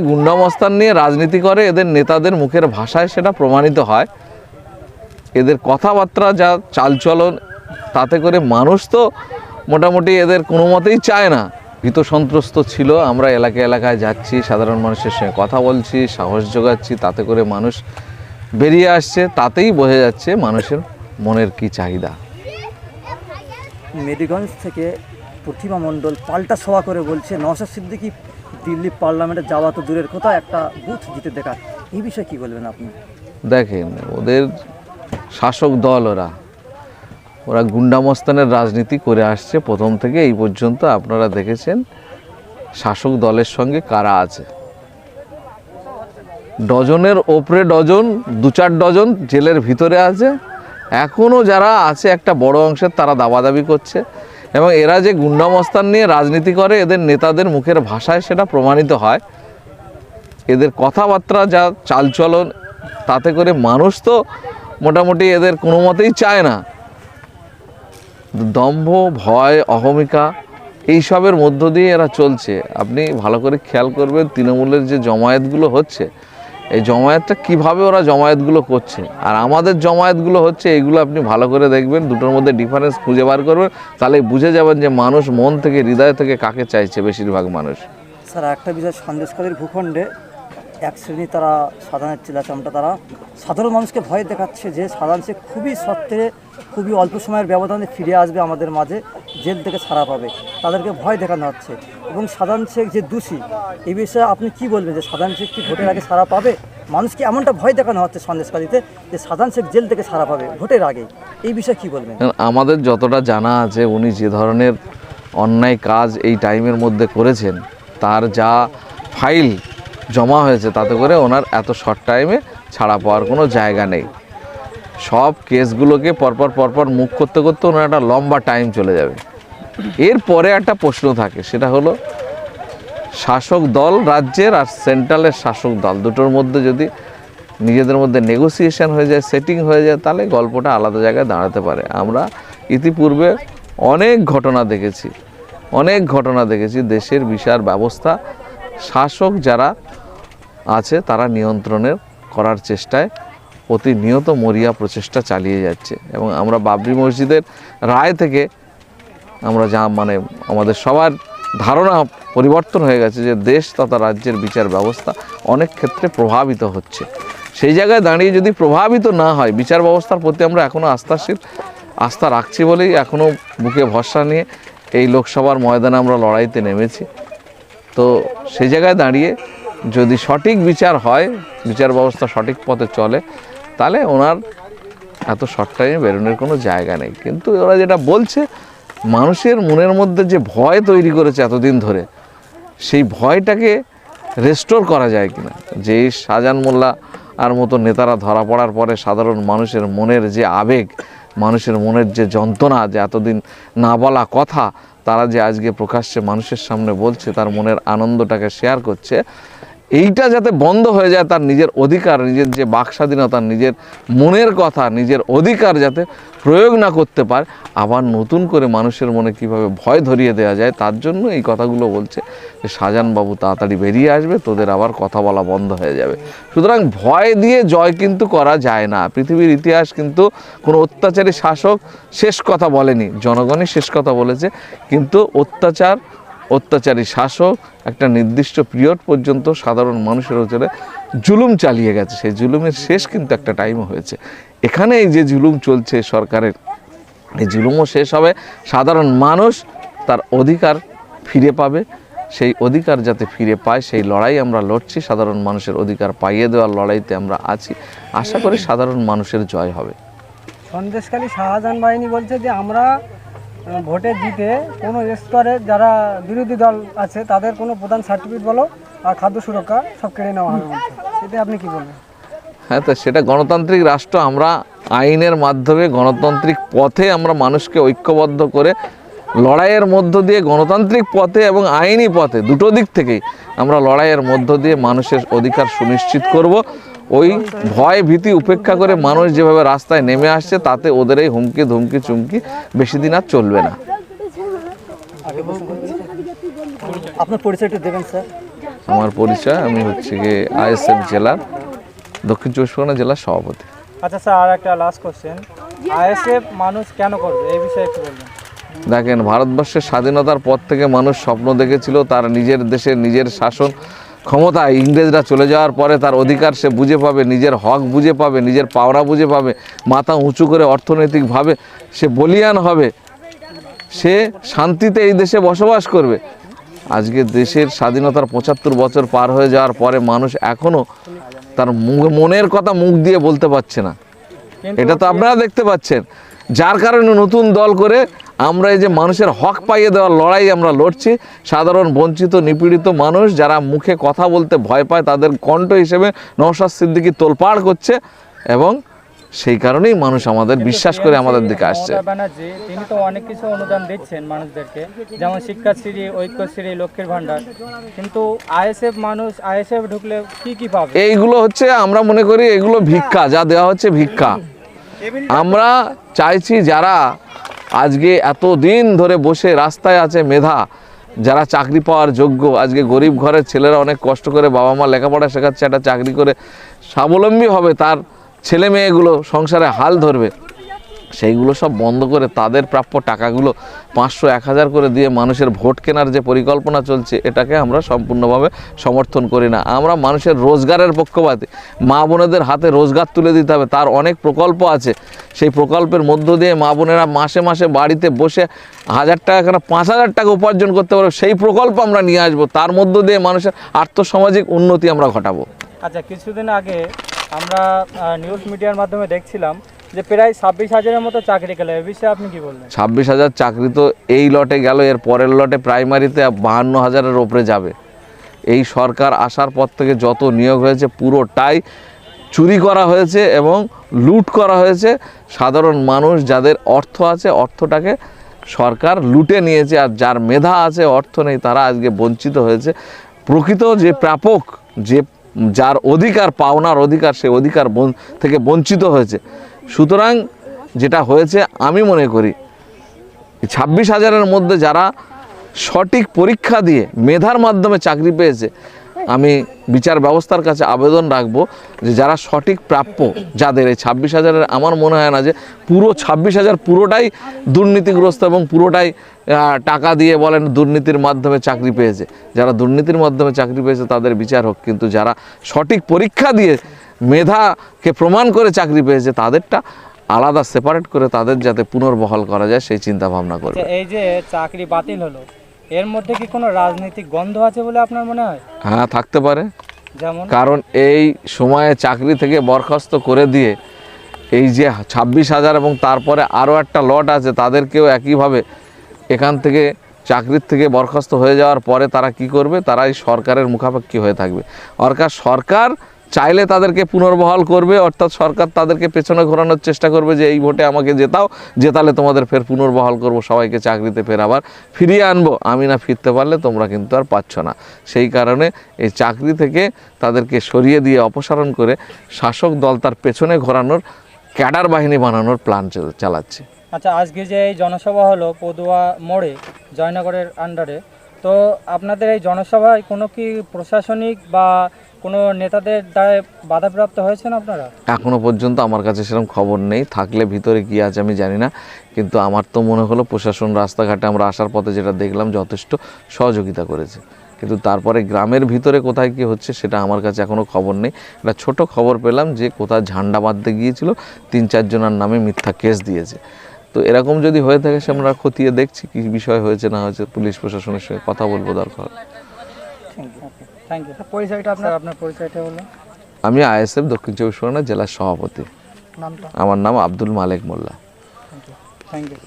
গুন্ডামস্তান নিয়ে রাজনীতি করে, এদের নেতাদের মুখের ভাষায় সেটা প্রমাণিত হয়। এদের কথাবার্তা যা চালচলন, তাতে করে মানুষ তো মোটামুটি এদের কোনো মতেই চায় না। ভীত সন্ত্রস্ত ছিল। আমরা এলাকায় এলাকায় যাচ্ছি, সাধারণ মানুষের সঙ্গে কথা বলছি, সাহস জোগাচ্ছি, তাতে করে মানুষ বেরিয়ে আসছে। তাতেই বোঝা যাচ্ছে মানুষের মনের কি চাহিদা। মেডিগঞ্জ থেকে প্রতিমা মণ্ডল পাল্টা সভা করে বলছে নওশাদ সিদ্দিকী দিল্লি পার্লামেন্টে যাওয়া তো দূরের কথা, একটা বুথ জিতে দেখা। এই বিষয়ে কী বলবেন আপনি? দেখেন, ওদের শাসক দল, ওরা গুন্ডামস্তানের রাজনীতি করে আসছে প্রথম থেকে এই পর্যন্ত। আপনারা দেখেছেন শাসক দলের সঙ্গে কারা আছে। ডজনের ওপরে ডজন, 2-4 ডজন জেলের ভিতরে আছে। এখনও যারা আছে একটা বড় অংশের, তারা দাবাদাবি করছে। এবং এরা যে গুন্ডামস্তান নিয়ে রাজনীতি করে, এদের নেতাদের মুখের ভাষায় সেটা প্রমাণিত হয়। এদের কথাবার্তা যা চালচলন, তাতে করে মানুষ তো মোটামুটি এদের কোনো মতেই চায় না। দম্ভ, ভয়, অহমিকা এইসবের মধ্য দিয়ে এরা চলছে। আপনি ভালো করে খেয়াল করবেন, তৃণমূলের যে জমায়েতগুলো হচ্ছে, এই জমায়েতটা কিভাবে ওরা জমায়েতগুলো করছে আর আমাদের জমায়েতগুলো হচ্ছে, এইগুলো আপনি ভালো করে দেখবেন। দুটোর মধ্যে ডিফারেন্স খুঁজে বার করবেন, তাহলে বুঝে যাবেন যে মানুষ মন থেকে, হৃদয় থেকে কাকে চাইছে বেশিরভাগ মানুষ। স্যার, একটা বিষয়, সন্দেশখালীর ভূখণ্ডে এক শ্রেণী তারা সাধারণ চিলাচামটা, তারা সাধারণ মানুষকে ভয় দেখাচ্ছে যে সাধারণ শেখ খুবই সত্ত্বে খুবই অল্প সময়ের ব্যবধানে ফিরে আসবে আমাদের মাঝে, জেল থেকে ছাড়া পাবে, তাদেরকে ভয় দেখানো হচ্ছে। এবং সাধারণ শেখ যে দোষী, এই বিষয়ে আপনি কি বলবেন যে সাধারণ শেখ কি ভোটের আগে ছাড়া পাবে? মানুষকে এমনটা ভয় দেখানো হচ্ছে সন্দেশখালীতে যে সাধারণ শেখ জেল থেকে ছাড়া পাবে ভোটের আগে, এই বিষয়ে কি বলবেন? আমাদের যতটা জানা আছে, উনি যে ধরনের অন্যায় কাজ এই টাইমের মধ্যে করেছেন, তার যা ফাইল জমা হয়েছে, তাতে করে ওনার এত শর্ট টাইমে ছাড়া পাওয়ার কোনো জায়গা নেই। সব কেসগুলোকে পরপর মুখ করতে করতে ওনার একটা লম্বা টাইম চলে যাবে। এরপরে একটা প্রশ্ন থাকে, সেটা হলো শাসক দল রাজ্যের আর সেন্ট্রালের শাসক দল দুটোর মধ্যে যদি নিজেদের মধ্যে নেগোসিয়েশন হয়ে যায়, সেটিং হয়ে যায়, তাহলে গল্পটা আলাদা জায়গায় দাঁড়াতে পারে। আমরা ইতিপূর্বে অনেক ঘটনা দেখেছি। দেশের বিচার ব্যবস্থা শাসক যারা আছে তারা নিয়ন্ত্রণের করার চেষ্টায় প্রতিনিয়ত মরিয়া প্রচেষ্টা চালিয়ে যাচ্ছে। এবং আমরা বাবরি মসজিদের রায় থেকে আমরা আমাদের সবার ধারণা পরিবর্তন হয়ে গেছে যে দেশ তথা রাজ্যের বিচার ব্যবস্থা অনেক ক্ষেত্রে প্রভাবিত হচ্ছে। সেই জায়গায় দাঁড়িয়ে যদি প্রভাবিত না হয়, বিচার ব্যবস্থার প্রতি আমরা এখনও আস্থা রাখছি বলেই এখনও বুকে ভরসা নিয়ে এই লোকসভার ময়দানে আমরা লড়াইতে নেমেছি। তো সেই জায়গায় দাঁড়িয়ে যদি সঠিক বিচার হয়, বিচার ব্যবস্থা সঠিক পথে চলে, তাহলে ওনার এত শর্ট টাইমে বেরোনোর কোনো জায়গা নেই। কিন্তু ওরা যেটা বলছে, মানুষের মনের মধ্যে যে ভয় তৈরি করেছে এতদিন ধরে, সেই ভয়টাকে রেস্টোর করা যায় কিনা। যে শাহজাহান মোল্লা আর মতো নেতারা ধরা পড়ার পরে সাধারণ মানুষের মনের যে আবেগ, মানুষের মনের যে যন্ত্রণা, যে এতদিন না বলা কথা, তারা যে আজকে প্রকাশ্যে মানুষের সামনে বলছে, তার মনের আনন্দটাকে শেয়ার করছে, এইটা যাতে বন্ধ হয়ে যায়, তার নিজের অধিকার, নিজের যে বাক স্বাধীনতা, নিজের মনের কথা, নিজের অধিকার যাতে প্রয়োগ না করতে পারে, আবার নতুন করে মানুষের মনে কিভাবে ভয় ধরিয়ে দেওয়া যায়, তার জন্য এই কথাগুলো বলছে যে শাহজাহানবাবু তাড়াতাড়ি বেরিয়ে আসবে, তোদের আবার কথা বলা বন্ধ হয়ে যাবে। সুতরাং ভয় দিয়ে জয় কিন্তু করা যায় না। পৃথিবীর ইতিহাস কিন্তু কোনো অত্যাচারী শাসক শেষ কথা বলেনি, জনগণই শেষ কথা বলেছে। কিন্তু অত্যাচারী শাসক একটা নির্দিষ্ট পিরিয়ড পর্যন্ত সাধারণ মানুষের উপরে জুলুম চালিয়ে গেছে। সেই জুলুমের শেষ কিন্তু একটা টাইম হয়েছে। এখানে এই যে জুলুম চলছে সরকারের, এই জুলুমও শেষ হবে, সাধারণ মানুষ তার অধিকার ফিরে পাবে। সেই অধিকার যাতে ফিরে পায়, সেই লড়াই আমরা লড়ছি। সাধারণ মানুষের অধিকার পাইয়ে দেওয়ার লড়াইতে আমরা আছি। আশা করি সাধারণ মানুষের জয় হবে। সন্দেশখালী শাহজাহান বাহিনী বলছে যে আমরা ভোটে জিতে কোনো স্তরে যারা বিরোধী দল আছে তাদের কোনো প্রধান সার্টিফিকেট বলো আর খাদ্য সুরক্ষা সব কেড়ে নেওয়া হবে বলছে। এতে আপনি কি বলবেন? হ্যাঁ, তো সেটা গণতান্ত্রিক রাষ্ট্র। আমরা আইনের মাধ্যমে গণতান্ত্রিক পথে আমরা মানুষকে ঐক্যবদ্ধ করে লড়াইয়ের মধ্য দিয়ে গণতান্ত্রিক পথে এবং আইনি পথে দুটো দিক থেকেই আমরা লড়াইয়ের মধ্য দিয়ে মানুষের অধিকার সুনিশ্চিত করব। ওই ভয় ভীতি উপেক্ষা করে মানুষ যেভাবে রাস্তায় নেমে আসছে, তাতে ওদের এই হুমকি ধুমকি চুমকি বেশি দিন আর চলবে না। আপনার পরিচয়টা দেবেন স্যার? আমার পরিচয়, আমি হচ্ছে গিয়ে আইএসএফ জেলার দক্ষিণ চব্বিশ পরগনা জেলার সভাপতি। আচ্ছা স্যার, আর একটা লাস্ট কোশ্চেন, আইএসএফ মানুষ কেন করবে এই বিষয়ে একটু বলবেন। দেখেন, ভারতবর্ষের স্বাধীনতার পর থেকে মানুষ স্বপ্ন দেখেছিল তার নিজের দেশে নিজের শাসন ক্ষমতায় ইংরেজরা চলে যাওয়ার পরে তার অধিকার সে বুঝে পাবে, নিজের হক বুঝে পাবে, নিজের পাওনা বুঝে পাবে, মাথা উঁচু করে অর্থনৈতিকভাবে সে বলিয়ান হবে, সে শান্তিতে এই দেশে বসবাস করবে। আজকে দেশের স্বাধীনতার ৭৫ বছর পার হয়ে যাওয়ার পরে মানুষ এখনও তার মনের কথা মুখ দিয়ে বলতে পারছে না। এটা তো আপনারা দেখতে পাচ্ছেন, যার কারণে নতুন দল করে আমরা এই যে মানুষের হক পাইয়ে দেওয়ার লড়াই আমরা লড়ছি। সাধারণ বঞ্চিত নিপীড়িত মানুষ যারা মুখে কথা বলতে ভয় পায় তাদের কণ্ঠ হিসেবে নওশাদ সিদ্দিকী তোলপাড় করছে, এবং সেই কারণেই মানুষ আমাদের বিশ্বাস করে আমাদের দিকে আসছে। মমতা ব্যানার্জি তিনি তো অনেক কিছু অনুদান দিচ্ছেন মানুষদেরকে, যেমন শিক্ষাশ্রী, ঐক্যশ্রী, লক্ষ্মীর ভাণ্ডার, কিন্তু আইএসএফ ঢুকলে কি কি পাবে? এইগুলো হচ্ছে আমরা মনে করি এগুলো ভিক্ষা, যা দেওয়া হচ্ছে ভিক্ষা। আমরা চাইছি যারা আজকে এত দিন ধরে বসে রাস্তায় আছে মেধা, যারা চাকরি পাওয়ার যোগ্য, আজকে গরিব ঘরের ছেলেরা অনেক কষ্ট করে বাবা মা লেখাপড়া শেখাচ্ছে, একটা চাকরি করে স্বাবলম্বী হবে, তার ছেলে মেয়েগুলো সংসারে হাল ধরবে, সেইগুলো সব বন্ধ করে তাদের প্রাপ্য টাকাগুলো ৫০০-১০০০ করে দিয়ে মানুষের ভোট কেনার যে পরিকল্পনা চলছে, এটাকে আমরা সম্পূর্ণভাবে সমর্থন করি না। আমরা মানুষের রোজগারের পক্ষপাতী। মা বোনেদের হাতে রোজগার তুলে দিতে হবে, তার অনেক প্রকল্প আছে। সেই প্রকল্পের মধ্য দিয়ে মা বোনেরা মাসে মাসে বাড়িতে বসে ১০০০ টাকা কেন ৫০০০ টাকা উপার্জন করতে পারবে, সেই প্রকল্প আমরা নিয়ে আসবো। তার মধ্য দিয়ে মানুষের আর্থসামাজিক উন্নতি আমরা ঘটাবো। আচ্ছা, কিছুদিন আগে আমরা নিউজ মিডিয়ার মাধ্যমে দেখছিলাম যে প্রায় ২৬,০০০-এর মতো চাকরি গেল, এ বিষয়ে আপনি কি বলবেন? ২৬,০০০ চাকরি তো এই লটে গেল, এর পরের লটে প্রাইমারিতে ৫২,০০০-এর ওপরে যাবে। এই সরকার আসার পর থেকে যত নিয়োগ হয়েছে পুরোটাই চুরি করা হয়েছে এবং লুট করা হয়েছে। সাধারণ মানুষ যাদের অর্থ আছে, অর্থটাকে সরকার লুটে নিয়েছে, আর যার মেধা আছে, অর্থ নেই, তারা আজকে বঞ্চিত হয়েছে। প্রকৃত যে প্রাপক, যে যার অধিকার, পাওনার অধিকার, সেই অধিকার থেকে বঞ্চিত হয়েছে। সুতরাং যেটা হয়েছে, আমি মনে করি ২৬,০০০-এর মধ্যে যারা সঠিক পরীক্ষা দিয়ে মেধার মাধ্যমে চাকরি পেয়েছে, আমি বিচার ব্যবস্থার কাছে আবেদন রাখবো যে যারা সঠিক প্রাপ্য, যাদের এই ২৬,০০০-এর, আমার মনে হয় না যে পুরো ২৬,০০০ পুরোটাই দুর্নীতিগ্রস্ত এবং পুরোটাই টাকা দিয়ে বলেন দুর্নীতির মাধ্যমে চাকরি পেয়েছে। যারা দুর্নীতির মাধ্যমে চাকরি পেয়েছে তাদের বিচার হোক, কিন্তু যারা সঠিক পরীক্ষা দিয়ে মেধাকে প্রমাণ করে চাকরি পেয়েছে তাদেরটা আলাদা সেপারেট করে তাদের যাতে পুনর্বহাল করা যায় সেই চিন্তা ভাবনা করবে। এই যে চাকরি বাতিল হলো, এর মধ্যে কি কোনো রাজনৈতিক গন্ধ আছে বলে আপনার মনে হয়? হ্যাঁ, থাকতে পারে। যেমন? কারণ এই সময়ে চাকরি থেকে বরখাস্ত করে দিয়ে এই যে ২৬,০০০ এবং তারপরে আরও একটা লট আছে, তাদেরকেও একইভাবে এখান থেকে চাকরির থেকে বরখাস্ত হয়ে যাওয়ার পরে তারা কি করবে? তারা এই সরকারের মুখাপেক্ষী হয়ে থাকবে। সরকার চাইলে তাদেরকে পুনর্বহাল করবে, অর্থাৎ সরকার তাদেরকে পেছনে ঘোরানোর চেষ্টা করবে যে এই ভোটে আমাকে জেতালে তোমাদের ফের পুনর্বহাল করব, সবাইকে চাকরিতে ফের আবার ফিরিয়ে আনবো। আমি না ফিরতে পারলে তোমরা কিন্তু আর পাচ্ছ না। সেই কারণে এই চাকরি থেকে তাদেরকে সরিয়ে দিয়ে অপসারণ করে শাসক দল তার পেছনে ঘোরানোর ক্যাডার বাহিনী বানানোর প্ল্যান চালাচ্ছে। আচ্ছা, আজকে যে এই জনসভা হলো পদুয়া মোড়ে, জয়নগরের আন্ডারে, তো আপনাদের এই জনসভায় কোনো কি প্রশাসনিক বা কোনো নেতাদের দ্বারা বাধাপ্রাপ্ত হয়েছেন আপনারা? এখনও পর্যন্ত আমার কাছে সেরকম খবর নেই, থাকলে ভিতরে কী আছে আমি জানি না, কিন্তু আমার তো মনে হলো প্রশাসন রাস্তাঘাটে আমরা আসার পথে যেটা দেখলাম যথেষ্ট সহযোগিতা করেছে, কিন্তু তারপরে গ্রামের ভিতরে কোথায় কী হচ্ছে সেটা আমার কাছে এখনও খবর নেই। একটা ছোট খবর পেলাম যে কোথায় ঝান্ডা বাঁধতে গিয়েছিল, 3-4 জনের নামে মিথ্যা কেস দিয়েছে। তো এরকম যদি হয়ে থাকে সে আমরা খতিয়ে দেখছি কী বিষয় হয়েছে না হয়েছে, পুলিশ প্রশাসনের সঙ্গে কথা বলবো দরকার। Thank you. পরিচয়টা আপনার পরিচয়টা হলো? আমি আইএসএফ দক্ষিণ চব্বিশ পরগনা জেলার সভাপতি। নামটা? আমার নাম আব্দুল মালেক মোল্লা। Thank you.